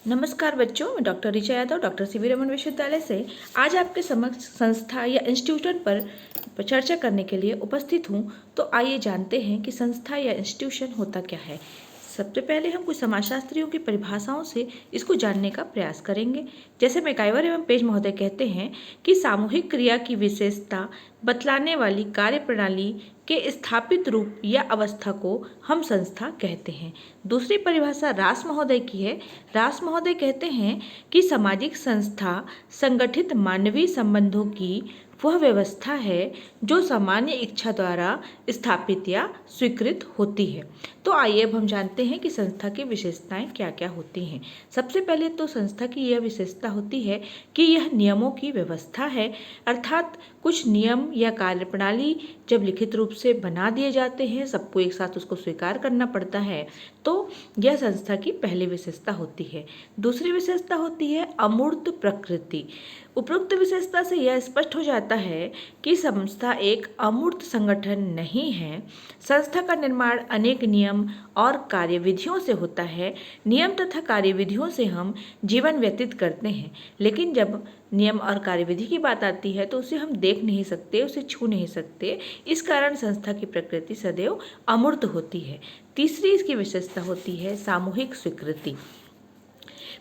नमस्कार बच्चों, मैं doctor Richa Yadav doctor CV Raman विश्वविद्यालय से आज आपके समक्ष संस्था या इंस्टीट्यूशन पर चर्चा करने के लिए उपस्थित हूँ। तो आइए जानते हैं कि संस्था या इंस्टीट्यूशन होता क्या है। सबसे पहले हम कुछ समाजशास्त्रियों की परिभाषाओं से इसको जानने का प्रयास करेंगे। जैसे मैकाइवर एवं पेज महोदय कहते हैं कि सामूहिक क्रिया की विशेषता बतलाने वाली कार्य प्रणाली के स्थापित रूप या अवस्था को हम संस्था कहते हैं। दूसरी परिभाषा रास महोदय की है। रास महोदय कहते हैं कि सामाजिक संस्था संगठित मानवीय संबंधों की वह व्यवस्था है जो सामान्य इच्छा द्वारा स्थापित या स्वीकृत होती है। तो आइए अब हम जानते हैं कि संस्था की विशेषताएं क्या क्या होती हैं। सबसे पहले तो संस्था की यह विशेषता होती है कि यह नियमों की व्यवस्था है, अर्थात कुछ नियम या कार्यप्रणाली जब लिखित रूप से बना दिए जाते हैं, सबको एक साथ उसको स्वीकार करना पड़ता है, तो यह संस्था की पहली विशेषता होती है। दूसरी विशेषता होती है अमूर्त प्रकृति। उपरोक्त विशेषता से यह स्पष्ट हो जाता है कि संस्था एक अमूर्त संगठन नहीं है। संस्था का निर्माण अनेक नियम और कार्यविधियों से होता है। नियम तथा कार्यविधियों से हम जीवन व्यतीत करते हैं, लेकिन जब नियम और कार्यविधि की बात आती है तो उसे हम देख नहीं सकते, उसे छू नहीं सकते। इस कारण संस्था की प्रकृति सदैव अमूर्त होती है। तीसरी इसकी विशेषता होती है सामूहिक स्वीकृति।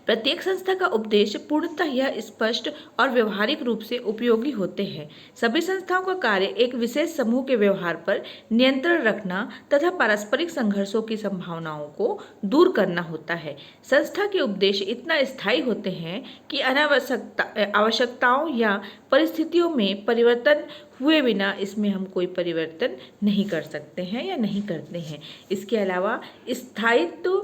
प्रत्येक संस्था का उद्देश्य पूर्णतः यह स्पष्ट और व्यवहारिक रूप से उपयोगी होते हैं। सभी संस्थाओं का कार्य एक विशेष समूह के व्यवहार पर नियंत्रण रखना तथा पारस्परिक संघर्षों की संभावनाओं को दूर करना होता है। संस्था के उद्देश्य इतना स्थायी होते हैं कि आवश्यकताओं या परिस्थितियों में परिवर्तन हुए बिना इसमें हम कोई परिवर्तन नहीं कर सकते हैं या नहीं करते हैं। इसके अलावा स्थायित्व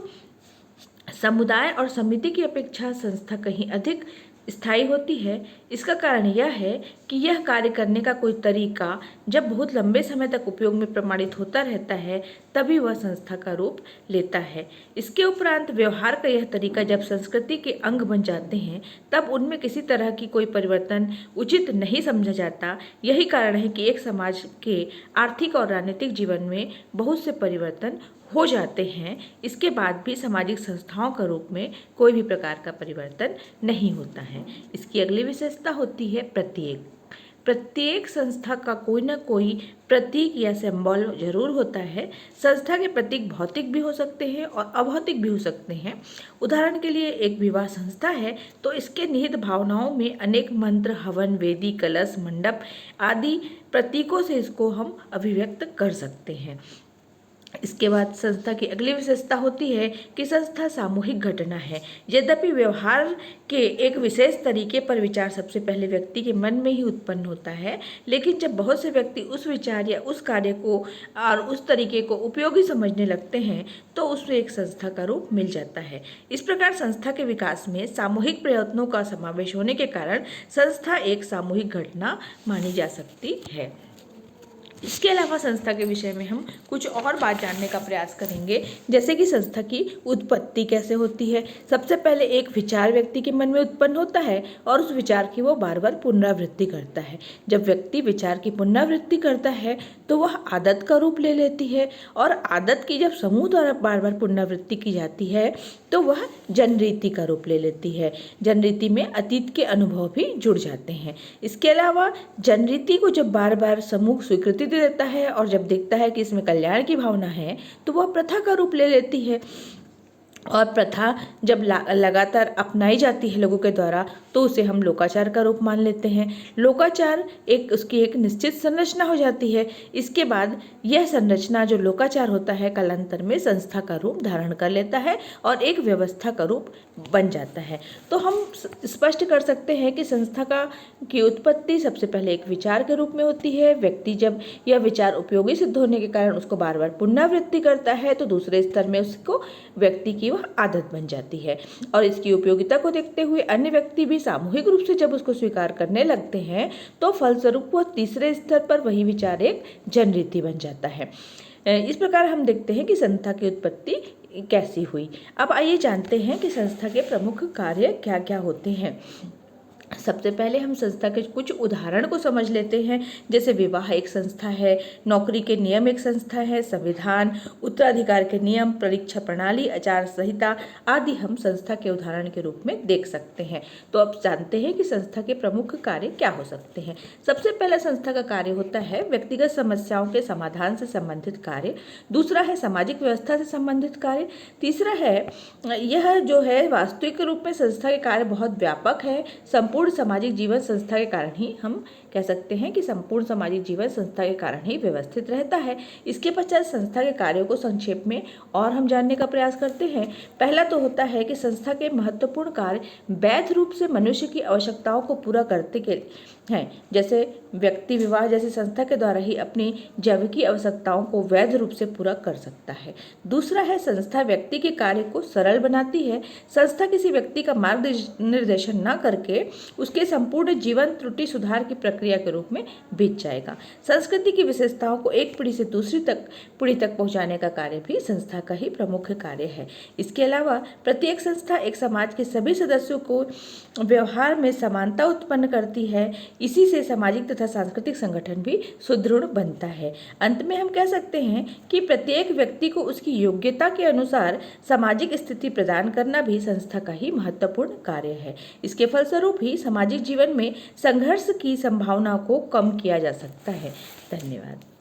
समुदाय और समिति की अपेक्षा संस्था कहीं अधिक स्थायी होती है। इसका कारण यह है कि यह कार्य करने का कोई तरीका जब बहुत लंबे समय तक उपयोग में प्रमाणित होता रहता है, तभी वह संस्था का रूप लेता है। इसके उपरांत व्यवहार का यह तरीका जब संस्कृति के अंग बन जाते हैं, तब उनमें किसी तरह की कोई परिवर्तन उचित नहीं समझा जाता। यही कारण है कि एक समाज के आर्थिक और राजनीतिक जीवन में बहुत से परिवर्तन हो जाते हैं, इसके बाद भी सामाजिक संस्थाओं के रूप में कोई भी प्रकार का परिवर्तन नहीं होता है। इसकी अगली विशेषता होती है प्रतीक। प्रत्येक संस्था का कोई ना कोई प्रतीक या सिंबल जरूर होता है। संस्था के प्रतीक भौतिक भी हो सकते हैं और अभौतिक भी हो सकते हैं। उदाहरण के लिए एक विवाह संस्था है तो इसके निहित भावनाओं में अनेक मंत्र, हवन, वेदी, कलश, मंडप आदि प्रतीकों से इसको हम अभिव्यक्त कर सकते हैं। इसके बाद संस्था की अगली विशेषता होती है कि संस्था सामूहिक घटना है। यद्यपि व्यवहार के एक विशेष तरीके पर विचार सबसे पहले व्यक्ति के मन में ही उत्पन्न होता है, लेकिन जब बहुत से व्यक्ति उस विचार या उस कार्य को और उस तरीके को उपयोगी समझने लगते हैं तो उसमें एक संस्था का रूप मिल जाता है। इस प्रकार संस्था के विकास में सामूहिक प्रयत्नों का समावेश होने के कारण संस्था एक सामूहिक घटना मानी जा सकती है। इसके अलावा संस्था के विषय में हम कुछ और बात जानने का प्रयास करेंगे, जैसे कि संस्था की उत्पत्ति कैसे होती है। सबसे पहले एक विचार व्यक्ति के मन में उत्पन्न होता है और उस विचार की वो बार बार पुनरावृत्ति करता है। जब व्यक्ति विचार की पुनरावृत्ति करता है तो वह आदत का रूप ले लेती है, और आदत की जब समूह द्वारा बार बार पुनरावृत्ति की जाती है तो वह जनरीति का रूप ले लेती है। जनरीति में अतीत के अनुभव भी जुड़ जाते हैं। इसके अलावा जनरीति को जब बार बार समूह स्वीकृति दे देता है और जब देखता है कि इसमें कल्याण की भावना है तो वह प्रथा का रूप ले लेती है, और प्रथा जब लगातार अपनाई जाती है लोगों के द्वारा तो उसे हम लोकाचार का रूप मान लेते हैं। लोकाचार उसकी एक निश्चित संरचना हो जाती है। इसके बाद यह संरचना जो लोकाचार होता है कालांतर में संस्था का रूप धारण कर लेता है और एक व्यवस्था का रूप बन जाता है। तो हम स्पष्ट कर सकते हैं कि संस्था की उत्पत्ति सबसे पहले एक विचार के रूप में होती है। व्यक्ति जब यह विचार उपयोगी सिद्ध होने के कारण उसको बार बार पुनरावृत्ति करता है तो दूसरे स्तर में उसको व्यक्ति की वह आदत बन जाती है, और इसकी उपयोगिता को देखते हुए अन्य व्यक्ति भी सामूहिक रूप से जब उसको स्वीकार करने लगते हैं तो फलस्वरूप वह तीसरे स्तर पर वही विचार एक जनरीति बन जाता है। इस प्रकार हम देखते हैं कि संस्था की उत्पत्ति कैसी हुई। अब आइए जानते हैं कि संस्था के प्रमुख कार्य क्या क्या होते हैं। सबसे पहले हम संस्था के कुछ उदाहरण को समझ लेते हैं। जैसे विवाह एक संस्था है, नौकरी के नियम एक संस्था है, संविधान, उत्तराधिकार के नियम, परीक्षा प्रणाली, आचार संहिता आदि हम संस्था के उदाहरण के रूप में देख सकते हैं। तो अब जानते हैं कि संस्था के प्रमुख कार्य क्या हो सकते हैं। सबसे पहला संस्था का कार्य होता है व्यक्तिगत समस्याओं के समाधान से संबंधित कार्य। दूसरा है सामाजिक व्यवस्था से संबंधित कार्य। तीसरा है यह जो है वास्तविक रूप में संस्था के कार्य बहुत व्यापक है। संपूर्ण सामाजिक जीवन संस्था के कारण ही हम कह सकते हैं कि संपूर्ण सामाजिक जीवन संस्था के कारण ही व्यवस्थित रहता है। इसके पश्चात संस्था के कार्यों को संक्षेप में और हम जानने का प्रयास करते हैं। पहला तो होता है कि संस्था के महत्वपूर्ण कार्य वैध रूप से मनुष्य की आवश्यकताओं को पूरा करते के हैं। जैसे व्यक्ति विवाह जैसी संस्था के द्वारा ही अपनी जैविकी आवश्यकताओं को वैध रूप से पूरा कर सकता है। दूसरा है संस्था व्यक्ति के कार्य को सरल बनाती है। संस्था किसी व्यक्ति का मार्गनिर्देशन न करके उसके संपूर्ण जीवन त्रुटि सुधार की प्रक्रिया के रूप में बीत जाएगा। संस्कृति की विशेषताओं को एक पीढ़ी से दूसरी पीढ़ी तक पहुंचाने का कार्य भी संस्था का ही प्रमुख कार्य है। इसके अलावा प्रत्येक संस्था एक समाज के सभी सदस्यों को व्यवहार में समानता उत्पन्न करती है। इसी से सामाजिक तथा सांस्कृतिक संगठन भी सुदृढ़ बनता है। अंत में हम कह सकते हैं कि प्रत्येक व्यक्ति को उसकी योग्यता के अनुसार सामाजिक स्थिति प्रदान करना भी संस्था का ही महत्वपूर्ण कार्य है। इसके फलस्वरूप ही सामाजिक जीवन में संघर्ष की संभावना को कम किया जा सकता है। धन्यवाद।